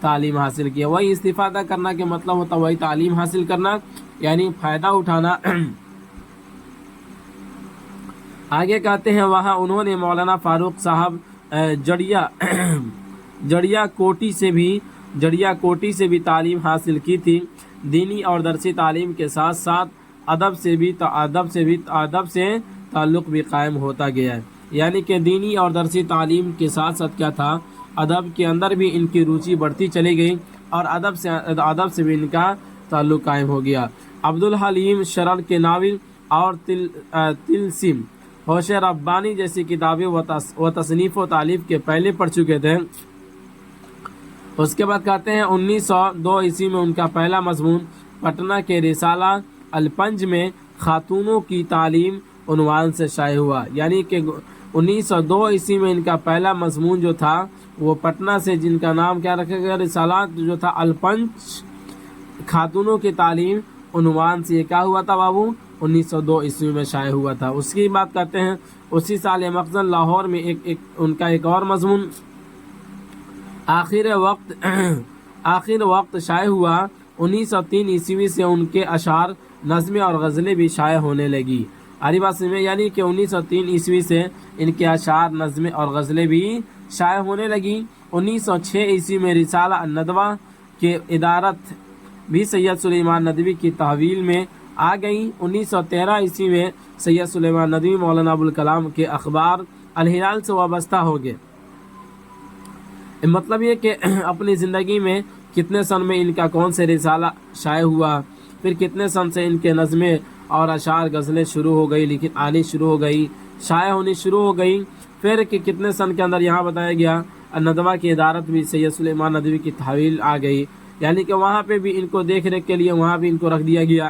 تعلیم حاصل کی ہے۔ وہی استفادہ کرنا کے مطلب ہوتا ہے وہی تعلیم حاصل کرنا، یعنی فائدہ اٹھانا۔ آگے کہتے ہیں وہاں انہوں نے مولانا فاروق صاحب جڑیا کوٹی سے بھی تعلیم حاصل کی تھی۔ دینی اور درسی تعلیم کے ساتھ ساتھ ادب سے تعلق بھی قائم ہوتا گیا ہے، یعنی کہ دینی اور درسی تعلیم کے ساتھ ساتھ کیا تھا، ادب کے اندر بھی ان کی روچی بڑھتی چلی گئی اور ادب سے بھی ان کا تعلق قائم ہو گیا۔ عبدالحلیم شرر کے ناول اور طلسم ہوش ربانی جیسی کتابیں و تصنیف و تالیف کے پہلے پڑھ چکے تھے۔ اس کے بعد کہتے ہیں 1902 عیسوی میں ان کا پہلا مضمون پٹنہ کے رسالہ الپنج میں خاتونوں کی تعلیم عنوان سے شائع ہوا، یعنی کہ 1902 عیسوی میں ان کا پہلا مضمون جو تھا وہ پٹنہ سے، جن کا نام کیا رکھا گیا، رسالہ جو تھا الپنج خاتونوں کی تعلیم عنوان سے، یہ کیا ہوا تھا بابو، 1902 عیسوی میں شائع ہوا تھا۔ اس کی بات کرتے ہیں اسی سال مخزن لاہور میں ان کا ایک اور مضمون آخر وقت شائع ہوا۔ 1903 عیسوی سے ان کے اشعار، نظمیں اور غزلیں بھی شائع ہونے لگی۔ یعنی کہ 1903 عیسوی سے ان کے اشعار، نظمیں اور غزلیں بھی شائع ہونے لگی۔ 1906 عیسوی میں رسالہ الندوہ کے ادارت بھی سید سلیمان ندوی کی تحویل میں آ گئی۔ 1913 عیسوی میں سید سلیمان ندوی مولانا ابوالکلام کے اخبار الہلال سے وابستہ ہو گئے۔ مطلب یہ کہ اپنی زندگی میں کتنے سن میں ان کا کون سے رسالہ شائع ہوا، پھر کتنے سن سے ان کے نظمیں اور اشعار، غزلیں شروع ہو گئی، لیکن آنی شروع ہو گئی، شائع ہونی شروع ہو گئی، پھر کہ کتنے سن کے اندر یہاں بتایا گیا الندوہ کی ادارت بھی سید سلیمان ندوی کی تحویل آ گئی، یعنی کہ وہاں پہ بھی ان کو دیکھ ریکھ کے لیے وہاں بھی ان کو رکھ دیا گیا۔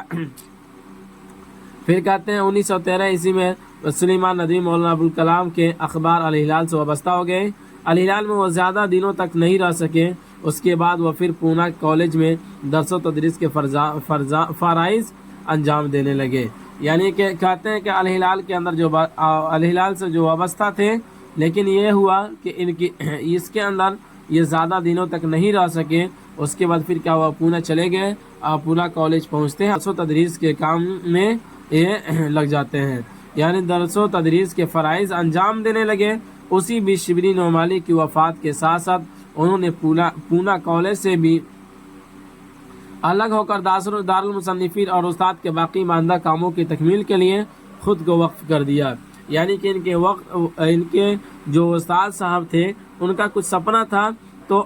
پھر کہتے ہیں 1913 عیسوی میں سلیمان ندوی مولانا ابوالکلام کے اخبار الہلال سے وابستہ ہو گئے۔ الہلال میں وہ زیادہ دنوں تک نہیں رہ سکے، اس کے بعد وہ پھر پونہ کالج میں درس و تدریس کے فرائض انجام دینے لگے، یعنی کہ کہتے ہیں کہ الہلال کے اندر الہلال سے جو وابستہ تھے، لیکن یہ ہوا کہ اس کے اندر یہ زیادہ دنوں تک نہیں رہ سکے، اس کے بعد پھر کیا ہوا، پونہ چلے گئے اور پونہ کالج پہنچتے ہیں، درس و تدریس کے کام میں یہ لگ جاتے ہیں، یعنی درس و تدریس کے فرائض انجام دینے لگے۔ اسی بیچ شبلی نعمانی کی وفات کے ساتھ ساتھ انہوں نے پونہ کالج سے بھی الگ ہو کر دارالمصنفین اور استاد کے باقی ماندہ کاموں کی تکمیل کے لیے خود کو وقف کر دیا، یعنی کہ ان کے جو استاد صاحب تھے ان کا کچھ سپنا تھا، تو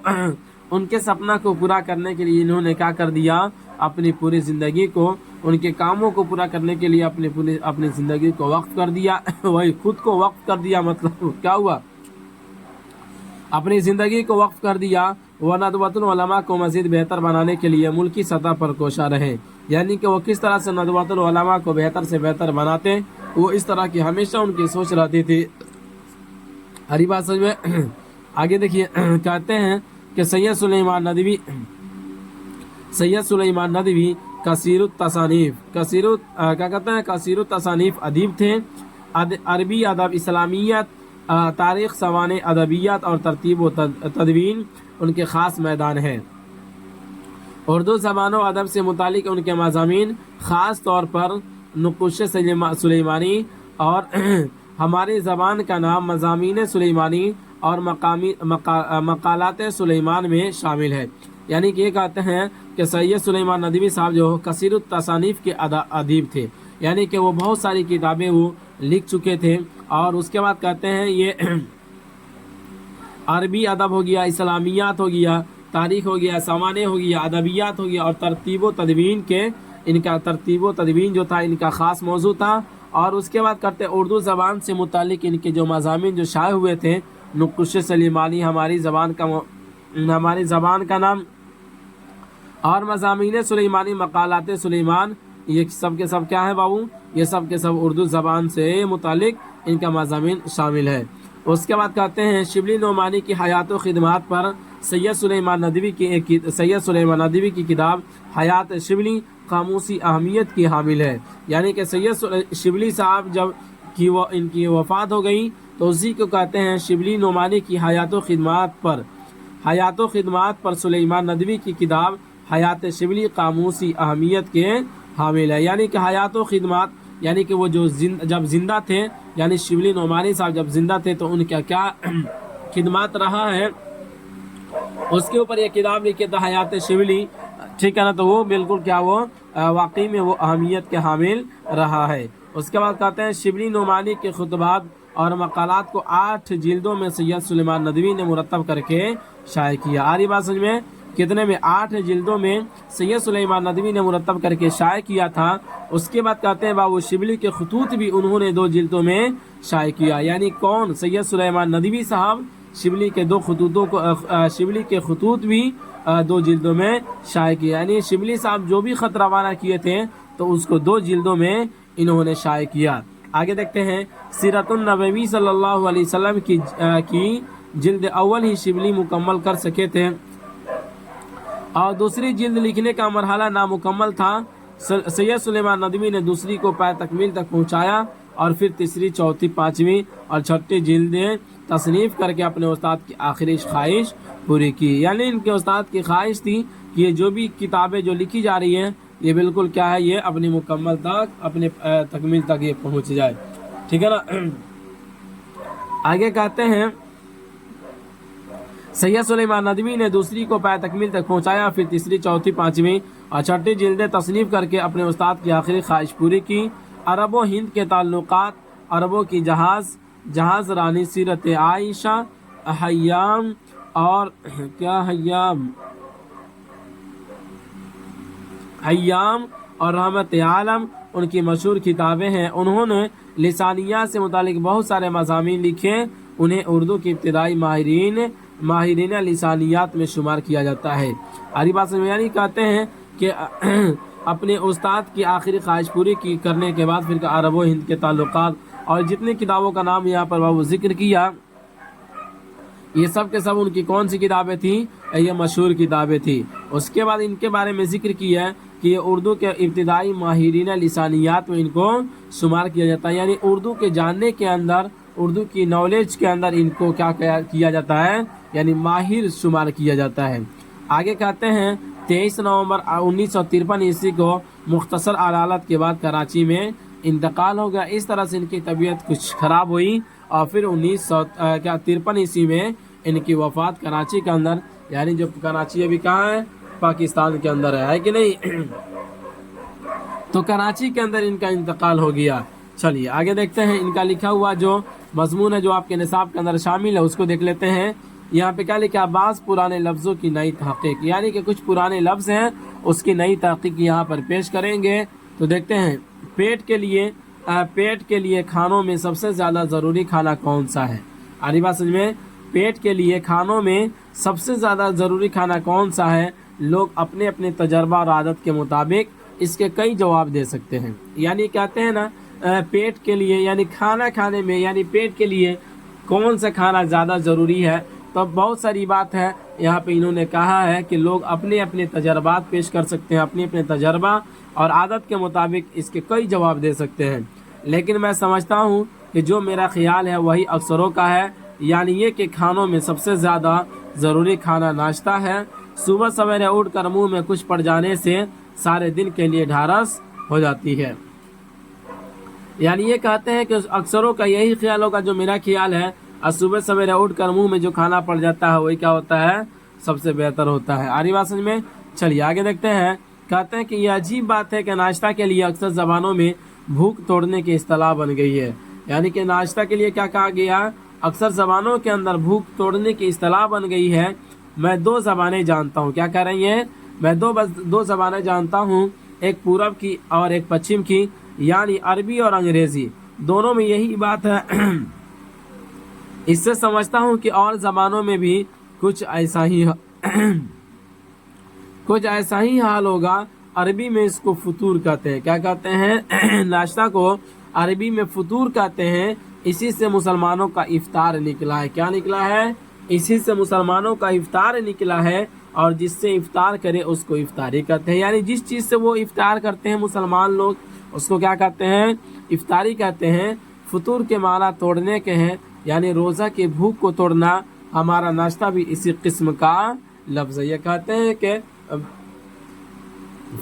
ان کے سپنا کو پورا کرنے کے لیے انہوں نے کیا کر دیا، اپنی پوری زندگی کو، ان کے کاموں کو پورا کرنے کے لیے اپنی زندگی کو وقف کر دیا۔ وہی خود کو وقف کر دیا، مطلب کیا ہوا، اپنی زندگی کو وقف کر دیا۔ وہ ندوۃ العلماء کو مزید بہتر بنانے کے لیے ملکی سطح پر کوشاں رہے، یعنی کہ وہ کس طرح سے ندوۃ العلماء کو بہتر سے بہتر بناتے، وہ اس طرح کی ہمیشہ ان کی سوچ رہتی تھی۔ ہری بات سمجھ میں؟ آگے دیکھیے، کہتے ہیں کہ سید سلیمان ندوی کثیر التصانیف ادیب تھے۔ عربی ادب، اسلامیت، تاریخ، سوانح، ادبیات اور ترتیب و تدوین ان کے خاص میدان ہیں۔ اردو زبان و ادب سے متعلق ان کے مضامین، خاص طور پر نقوش سلیمانی اور ہماری زبان کا نام، مضامین سلیمانی اور مقالات سلیمان میں شامل ہے، یعنی کہ یہ کہتے ہیں کہ سید سلیمان ندوی صاحب جو کثیر التصانیف کے ادیب تھے، یعنی کہ وہ بہت ساری کتابیں وہ لکھ چکے تھے۔ اور اس کے بعد کہتے ہیں یہ عربی ادب ہو گیا، اسلامیات ہو گیا، تاریخ ہو گیا، سوانح ہو گیا، ادبیات ہو گیا، اور ترتیب و تدوین جو تھا ان کا خاص موضوع تھا۔ اور اس کے بعد کرتے اردو زبان سے متعلق ان کے جو مضامین جو شائع ہوئے تھے، نقوش سلیمانی، ہماری زبان کا نام، اور مضامین سلیمانی، مقالات سلیمان، یہ سب کے سب کیا ہے بابو، یہ سب کے سب اردو زبان سے متعلق ان کا مضامین شامل ہے۔ اس کے بعد کہتے ہیں شبلی نعمانی کی حیات و خدمات پر سید سلیمان ندوی کی کتاب حیات شبلی قاموسی اہمیت کی حامل ہے، یعنی کہ سید شبلی صاحب جب ان کی وفات ہو گئی تو اسی کو کہتے ہیں شبلی نعمانی کی حیات و خدمات پر حیات و خدمات پر سلیمان ندوی کی کتاب حیات شبلی قاموسی اہمیت کے حامل ہے۔ یعنی کہ حیات و خدمات یعنی کہ وہ جو جب زندہ تھے، یعنی شبلی نعمانی صاحب جب زندہ تھے تو ان کا کیا خدمات رہا ہے، اس کے اوپر یہ کتاب لکھی تھا حیات شبلی، ٹھیک ہے نا، تو وہ بالکل کیا وہ واقعی میں وہ اہمیت کے حامل رہا ہے۔ اس کے بعد کہتے ہیں شبلی نعمانی کے خطبات اور مقالات کو 8 جلدوں میں سید سلیمان ندوی نے مرتب کر کے شائع کیا۔ آ رہی بات سمجھ میں؟ کتنے میں؟ 8 جلدوں میں سید سلیمان ندوی نے مرتب کر کے شائع کیا تھا۔ اس کے بعد کہتے ہیں بابو شبلی کے خطوط بھی انہوں نے 2 جلدوں میں شائع کیا۔ یعنی کون؟ سید سلیمان ندوی صاحب شبلی کے 2 خطوطوں کو شبلی کے خطوط بھی 2 جلدوں میں شائع کیا۔ یعنی شبلی صاحب جو بھی خط روانہ کیے تھے تو اس کو 2 جلدوں میں انہوں نے شائع کیا۔ آگے دیکھتے ہیں سیرت النبوی صلی اللہ علیہ وسلم کی جلد اول ہی شبلی مکمل کر سکے تھے اور دوسری جلد لکھنے کا مرحلہ نامکمل تھا۔ سید سلیمان ندوی نے دوسری کو پائے تکمیل تک پہنچایا اور پھر تیسری، چوتھی، پانچویں اور چھٹی جلدیں تصنیف کر کے اپنے استاد کی آخری خواہش پوری کی۔ یعنی ان کے استاد کی خواہش تھی کہ یہ جو بھی کتابیں جو لکھی جا رہی ہیں یہ بالکل کیا ہے، یہ اپنی مکمل تک، اپنے تکمیل تک یہ پہنچ جائے، ٹھیک ہے نا۔ آگے کہتے ہیں سید سلیمان ندوی نے دوسری کو پائے تکمیل تک پہنچایا، پھر تیسری، چوتھی، پانچویں اور چھٹی جلدیں تصنیف کر کے اپنے استاد کی آخری خواہش پوری کی۔ عرب و ہند کے تعلقات، عربوں کی جہاز رانی، سیرت عائشہ، حیام اور حیام اور رحمت عالم ان کی مشہور کتابیں ہیں۔ انہوں نے لسانیات سے متعلق بہت سارے مضامین لکھے۔ انہیں اردو کی ابتدائی ماہرین لسانیات میں شمار کیا جاتا ہے۔ عربی بات میں یعنی کہتے ہیں کہ اپنے استاد کی آخری خواہش پوری کرنے کے بعد پھر عرب و ہند کے تعلقات اور جتنی کتابوں کا نام یہاں پر وہ ذکر کیا، یہ سب کے سب ان کی کون سی کتابیں تھیں؟ یہ مشہور کتابیں تھیں۔ اس کے بعد ان کے بارے میں ذکر کیا کہ یہ اردو کے ابتدائی ماہرین لسانیات میں ان کو شمار کیا جاتا ہے۔ یعنی اردو کے جاننے کے اندر، اردو کی نالج کے اندر ان کو کیا کیا جاتا ہے، یعنی ماہر شمار کیا جاتا ہے۔ آگے کہتے ہیں 23 نومبر 1953 عیسوی کو مختصر عدالت کے بعد کراچی میں انتقال ہو گیا۔ اس طرح سے ان کی طبیعت کچھ خراب ہوئی اور پھر 1953 عیسوی میں ان کی وفات کراچی کے اندر، یعنی جو کراچی ابھی کہاں ہے؟ پاکستان کے اندر ہے کہ نہیں؟ تو کراچی کے اندر ان کا انتقال ہو گیا۔ چلیے آگے دیکھتے ہیں ان کا لکھا ہوا جو مضمون ہے جو آپ کے نصاب کے اندر شامل ہے اس کو دیکھ لیتے ہیں۔ یہاں پہ کیا لکھا؟ بعض پرانے لفظوں کی نئی تحقیق، یعنی کہ کچھ پرانے لفظ ہیں اس کی نئی تحقیق یہاں پر پیش کریں گے۔ تو دیکھتے ہیں پیٹ کے لیے کھانوں میں سب سے زیادہ ضروری کھانا کون سا ہے؟ آری بات سمجھ میں؟ پیٹ کے لیے کھانوں میں سب سے زیادہ ضروری کھانا کون سا ہے؟ لوگ اپنے اپنے تجربہ اور عادت کے مطابق اس کے کئی جواب دے سکتے ہیں۔ یعنی کہتے ہیں نا پیٹ کے لیے، یعنی کھانا کھانے میں، یعنی پیٹ کے لیے کون سا کھانا زیادہ ضروری ہے؟ تو بہت ساری بات ہے یہاں پہ انہوں نے کہا ہے کہ لوگ اپنے اپنے تجربات پیش کر سکتے ہیں، اپنے اپنے تجربہ اور عادت کے مطابق اس کے کئی جواب دے سکتے ہیں۔ لیکن میں سمجھتا ہوں کہ جو میرا خیال ہے وہی اکثروں کا ہے، یعنی یہ کہ کھانوں میں سب سے زیادہ ضروری کھانا ناشتہ ہے۔ صبح سویرے اٹھ کر منہ میں کچھ پڑ جانے سے سارے دن کے لیے ڈھارس ہو جاتی ہے۔ یعنی یہ کہتے ہیں کہ اکثروں کا یہی خیال ہوگا جو میرا خیال ہے، اور صبح سویرے اٹھ کر منہ میں جو کھانا پڑ جاتا ہے وہی کیا ہوتا ہے؟ سب سے بہتر ہوتا ہے۔ آ رہی بات سمجھ میں؟ چلیے آگے دیکھتے ہیں۔ کہتے ہیں کہ یہ عجیب بات ہے کہ ناشتہ کے لیے اکثر زبانوں میں بھوک توڑنے کی اصطلاح بن گئی ہے۔ یعنی کہ ناشتہ کے لیے کیا کہا گیا؟ اکثر زبانوں کے اندر بھوک توڑنے کی اصطلاح بن گئی ہے۔ میں 2 زبانیں جانتا ہوں۔ کیا کہہ رہی ہیں؟ میں دو زبانیں جانتا ہوں، ایک پورب کی اور ایک پچھم کی، یعنی عربی اور انگریزی۔ دونوں میں یہی بات ہے۔ اس سے سمجھتا ہوں کہ اور زبانوں میں بھی کچھ ایسا ہی حال ہوگا۔ عربی میں اس کو فطور کہتے ہیں۔ کیا کہتے ہیں؟ ناشتہ کو عربی میں فطور کہتے ہیں۔ اسی سے مسلمانوں کا افطار نکلا ہے۔ کیا نکلا ہے؟ اسی سے مسلمانوں کا افطار نکلا ہے، اور جس سے افطار کرے اس کو افطاری کہتے ہیں۔ یعنی جس چیز سے وہ افطار کرتے ہیں مسلمان لوگ اس کو کیا کہتے ہیں؟ افطاری کہتے ہیں۔ فطور کے معنی توڑنے کے ہیں، یعنی روزہ کی بھوک کو توڑنا، ہمارا ناشتہ بھی اسی قسم کا لفظ ہے۔ یہ کہتے ہیں کہ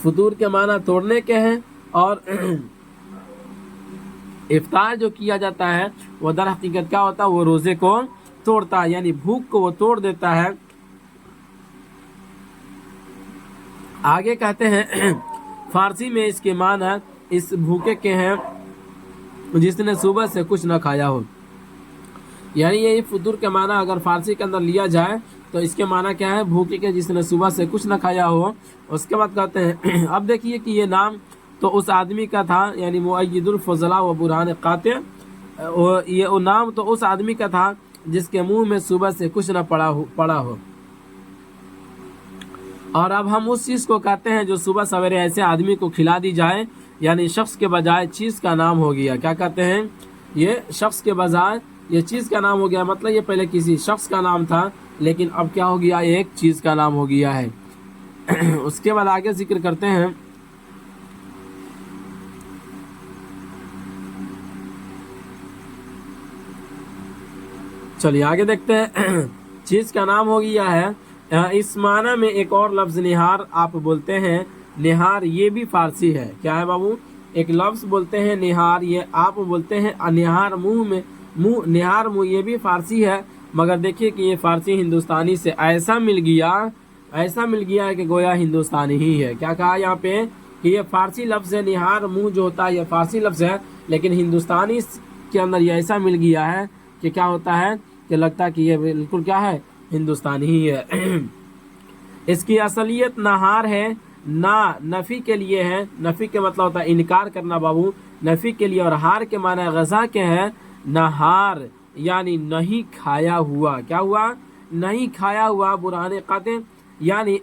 فطور کے معنی توڑنے کے ہیں، اور افطار جو کیا جاتا ہے وہ در حقیقت کیا ہوتا ہے، وہ روزے کو توڑتا ہے، یعنی بھوک کو وہ توڑ دیتا ہے۔ آگے کہتے ہیں فارسی میں اس کے معنی اس بھوکے کے ہیں جس نے صبح سے کچھ نہ کھایا ہو، یعنی یہ فطور کے معنی اگر فارسی کے اندر لیا جائے تو اس کے معنی کیا ہے، بھوکے کے جس نے صبح سے کچھ نہ کھایا ہو۔ اس کے بعد کہتے ہیں اب دیکھیے کہ یہ نام تو اس آدمی کا تھا، یعنی مؤید الفضلاء و برہان قاطع، یہ نام تو اس آدمی کا تھا جس کے منہ میں صبح سے کچھ نہ پڑا ہو، اور اب ہم اس چیز کو کہتے ہیں جو صبح سویرے ایسے آدمی کو کھلا دی جائے، یعنی شخص کے بجائے چیز کا نام ہو گیا۔ کیا کہتے ہیں، یہ شخص کے بجائے یہ چیز کا نام ہو گیا، مطلب یہ پہلے کسی شخص کا نام تھا لیکن اب کیا ہو گیا، ایک چیز کا نام ہو گیا ہے۔ اس کے بعد آگے ذکر کرتے ہیں چلیے آگے دیکھتے ہیں چیز کا نام ہو گیا ہے۔ اس معنی میں ایک اور لفظ نہار آپ بولتے ہیں، نہار یہ بھی فارسی ہے۔ کیا ہے بابو، ایک لفظ بولتے ہیں نہار، یہ آپ بولتے ہیں نہار، نہار منہ، یہ بھی فارسی ہے، مگر دیکھیے کہ یہ فارسی ہندوستانی سے ایسا مل گیا ہے کہ گویا ہندوستانی ہی ہے۔ کیا کہا یہاں پہ کہ یہ فارسی لفظ ہے، نہار منہ جو ہوتا ہے یہ فارسی لفظ ہے، لیکن ہندوستانی کے اندر یہ ایسا مل گیا ہے کہ کیا ہوتا ہے کہ لگتا ہے کہ یہ بالکل کیا ہے، ہندوستانی ہی ہے۔ اس کی اصلیت نہار ہے، نفی کے لیے ہے، نفی کے مطلب ہوتا ہے انکار کرنا بابو، نفی کے لیے، اور ہار کے معنی غذا کے ہے، نہار یعنی نہیں کھایا ہوا۔ کیا ہوا، نہیں کھایا ہوا، برہان قاطع، یعنی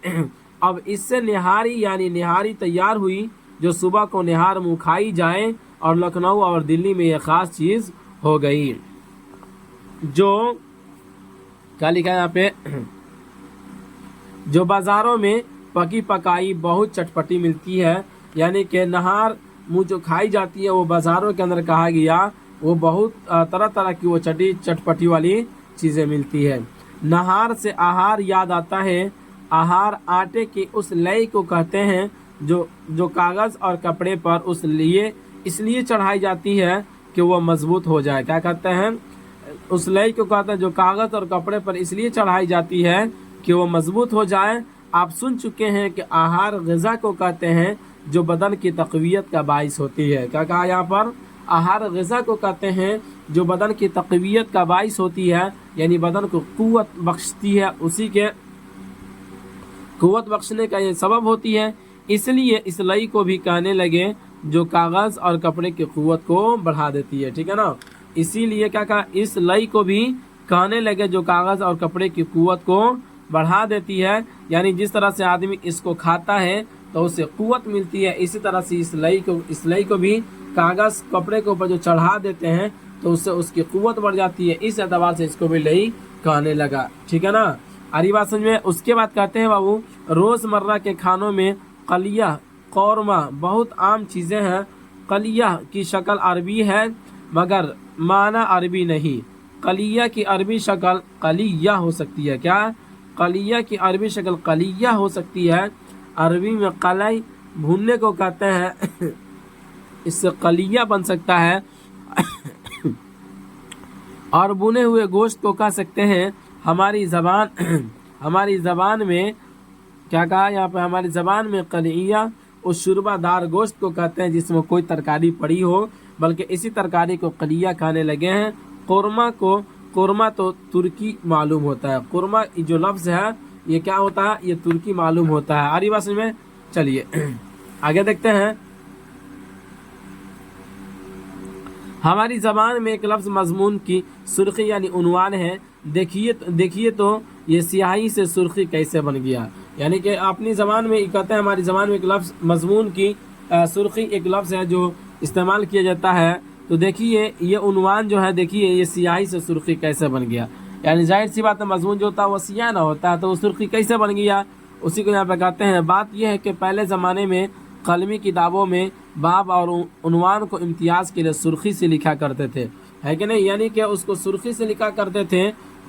اب اس سے نہاری یعنی نہاری تیار ہوئی جو صبح کو نہار منہ کھائی جائے، اور لکھنؤ اور دلی میں یہ خاص چیز ہو گئی۔ جو کیا لکھا ہے یہاں پہ، جو بازاروں میں پکی پکائی بہت چٹپٹی ملتی ہے، یعنی کہ نہار منہ جو کھائی جاتی ہے وہ بازاروں کے اندر کہا گیا، وہ بہت طرح طرح کی وہ چٹپٹی والی چیزیں ملتی ہے۔ نہار سے آہار یاد آتا ہے، آہار آٹے کی اس لئی کو کہتے ہیں جو کاغذ اور کپڑے پر اس لیے چڑھائی جاتی ہے کہ وہ مضبوط ہو جائے۔ کیا کہتے ہیں، اس لئی کو کہتے ہیں جو کاغذ اور کپڑے پر اس لیے چڑھائی جاتی ہے کہ وہ مضبوط ہو جائے۔ آپ سن چکے ہیں کہ آہار غذا کو کہتے ہیں جو بدن کی تقویت کا باعث ہوتی ہے۔ کیا کہا یہاں پر، آہار غذا کو کہتے ہیں جو بدن کی تقویت کا باعث ہوتی ہے، یعنی بدن کو قوت بخشتی ہے، اسی کے قوت بخشنے کا یہ سبب ہوتی ہے، اس لیے اس لئی کو بھی کہنے لگے جو کاغذ اور کپڑے کی قوت کو بڑھا دیتی ہے۔ ٹھیک ہے نا، اسی لیے کیا کہا، اس لئی کو بھی کہنے لگے جو کاغذ اور کپڑے کی قوت کو بڑھا دیتی ہے، یعنی جس طرح سے آدمی اس کو کھاتا ہے تو اسے قوت ملتی ہے، اسی طرح سے اس لئی کو بھی کاغذ کپڑے کے اوپر جو چڑھا دیتے ہیں تو اس سے اس کی قوت بڑھ جاتی ہے، اس اعتبار سے اس کو بھی لئی کہنے لگا۔ ٹھیک ہے نا، اری بات سمجھ میں۔ اس کے بعد کہتے ہیں بابو، روز مرہ کے کھانوں میں قلیہ، قورمہ بہت عام چیزیں ہیں۔ قلیہ کی شکل عربی ہے مگر معنی عربی نہیں۔ قلیہ کی عربی شکل قلیہ ہو سکتی ہے۔ کیا، قلیہ کی عربی شکل قلیہ ہو سکتی ہے۔ عربی میں قلی بھوننے کو کہتے ہیں، اس سے قلیہ بن سکتا ہے، اور بھنے ہوئے گوشت کو کہہ سکتے ہیں۔ ہماری زبان میں کیا کہا یہاں پہ، ہماری زبان میں قلیہ اس شوربہ دار گوشت کو کہتے ہیں جس میں کوئی ترکاری پڑی ہو، بلکہ اسی ترکاری کو قلیہ کھانے لگے ہیں۔ قورمہ تو ترکی معلوم ہوتا ہے، قورمہ جو لفظ ہے یہ کیا ہوتا ہے، یہ ترکی معلوم ہوتا ہے۔ آ رہی بات سمجھ میں؟ چلیے آگے دیکھتے ہیں۔ ہماری زبان میں ایک لفظ مضمون کی سرخی یعنی عنوان ہے، دیکھیے تو یہ سیاہی سے سرخی کیسے بن گیا، یعنی کہ اپنی زبان میں کہتے ہیں ہماری زبان میں ایک لفظ مضمون کی سرخی ایک لفظ ہے جو استعمال کیا جاتا ہے، تو دیکھیے یہ عنوان جو ہے، دیکھیے یہ سیاہی سے سرخی کیسے بن گیا، یعنی ظاہر سی بات ہے مضمون جو ہوتا ہے وہ سیاہ نہ ہوتا ہے تو وہ سرخی کیسے بن گیا، اسی کو یہاں پہ کہتے ہیں۔ بات یہ ہے کہ پہلے زمانے میں قلمی کتابوں میں باب اور عنوان کو امتیاز کے لیے سرخی سے لکھا کرتے تھے، ہے کہ نہیں، یعنی کہ اس کو سرخی سے لکھا کرتے تھے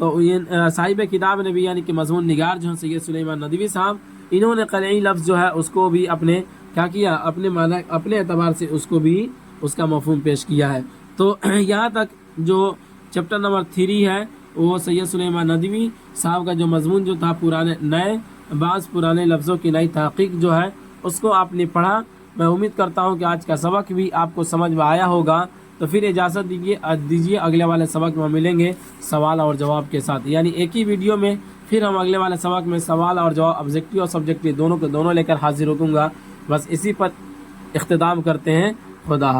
تو یہ صاحب کتاب نے بھی یعنی کہ مضمون نگار جو ہیں سید سلیمان ندوی صاحب، انہوں نے قلعی لفظ جو ہے اس کو بھی اپنے کیا کیا، اپنے معنی اپنے اعتبار سے اس کو بھی اس کا مفہوم پیش کیا ہے۔ تو یہاں تک جو چیپٹر نمبر 3 ہے وہ سید سلیمان ندوی صاحب کا جو مضمون جو تھا پرانے نئے بعض پرانے لفظوں کی نئی تحقیق جو ہے اس کو آپ نے پڑھا۔ میں امید کرتا ہوں کہ آج کا سبق بھی آپ کو سمجھ میں آیا ہوگا۔ تو پھر اجازت دیجیے اگلے والے سبق میں ملیں گے سوال اور جواب کے ساتھ، یعنی ایک ہی ویڈیو میں پھر ہم اگلے والے سبق میں سوال اور جواب آبجیکٹیو اور سبجیکٹیو دونوں کے دونوں لے کر حاضر ہو گا۔ بس اسی پر اختتام کرتے ہیں۔ خدا حافظ۔